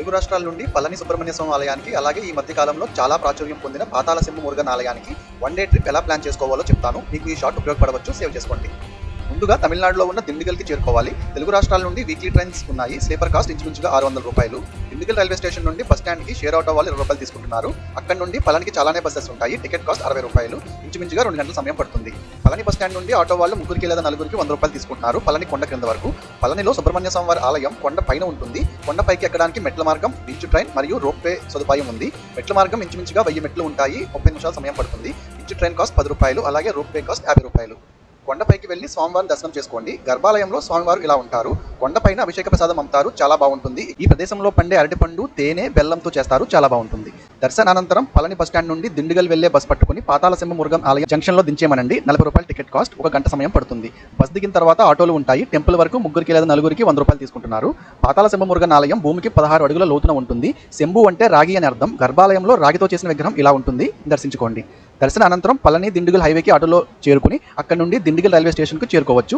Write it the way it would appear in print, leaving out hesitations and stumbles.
తెలుగు రాష్ట్రాల నుండి పళని సుబ్రహ్మణ్య స్వామి ఆలయానికి, అలాగే ఈ మధ్య కాలంలో చాలా ప్రాచుర్యం పొందిన పాతాళ సింహ మురుగన్ ఆలయానికి వన్ డే ట్రిప్ ఎలా ప్లాన్ చేసుకోవాలో చెప్తాను. మీకు ఈ షార్ట్ ఉపయోగపడవచ్చు, సేవ్ చేసుకోండి. ముందుగా తమిళనాడులో ఉన్న దిండిగల్కి చేరుకోవాలి. తెలుగు రాష్ట్రాల నుండి వీక్లీ ట్రైన్స్ ఉన్నాయి. స్లీపర్ కాస్ట్ ఇంచుమించుగా 600 రూపాయలు. దిండిగల్ రైల్వే స్టేషన్ నుండి బస్ స్టాండ్కి షేర్ ఆటో వాళ్ళు 20 రూపాయలు తీసుకుంటున్నారు. అక్కడ నుండి పళనికి చాలానే బస్సెస్ ఉంటాయి. టికెట్ కాస్ట్ 60 రూపాయలు. ఇంచుమించుగా 2 గంటల సమయం పడుతుంది. పళని బస్ స్టాండ్ నుండి ఆటో వాళ్ళు ముగ్గురికి లేదా నలుగురికి 100 రూపాయలు తీసుకుంటున్నారు. పళని కొండ క్రింద వరకు. పళనిలో సుబ్రహ్మణ్య స్వామి వారి ఆలయం కొండ పైన ఉంటుంది. కొండ పైకి ఎక్కడానికి మెట్ల మార్గం, బీచ్ ట్రైన్ మరియు రోప్ వే సదుపాయం ఉంది. మెట్ల మార్గం ఇంచుమించుగా 1000 మెట్లు ఉంటాయి. 30 నిమిషాల సమయం పడుతుంది. బీచ్ ట్రైన్ కాస్ట్ 10 రూపాయలు. అలాగే రోప్ వే కాస్ట్ 50 రూపాయలు. కొండపైకి వెళ్లి స్వామివారిని దర్శనం చేసుకోండి. గర్భాలయంలో స్వామివారు ఇలా ఉంటారు. కొండపైన అభిషేక ప్రసాదం అమ్ముతారు, చాలా బాగుంటుంది. ఈ ప్రదేశంలో పండే అరటిపండు, తేనె, బెల్లంతో చేస్తారు, చాలా బాగుంటుంది. దర్శనానంతరం పళని బస్ స్టాండ్ నుండి దిండిగల్ వెళ్లే బస్ పట్టుకుని పాతాళ సింహ మురుగన్ ఆలయం జంక్షన్ లో దించేమనండి. 40 రూపాయలు టికెట్ కాస్ట్. 1 గంట సమయం పడుతుంది. బస్ దిగిన తర్వాత ఆటోలు ఉంటాయి. టెంపుల్ వరకు ముగ్గురికి లేదా నలుగురికి 100 రూపాయలు తీసుకుంటున్నారు. పాతాళ సింహ మురుగన్ ఆలయం భూమికి 16 అడుగుల లోతున ఉంటుంది. శంభు అంటే రాగి అని అర్థం. గర్భాలయంలో రాగితో చేసిన విగ్రహం ఇలా ఉంటుంది, దర్శించుకోండి. దర్శన అనంతరం పళని దిండిగల్ హైవేకి ఆటోలో చేరుకుని అక్కడ నుండి దిండిగల్ రైల్వే స్టేషన్కు చేరుకోవచ్చు.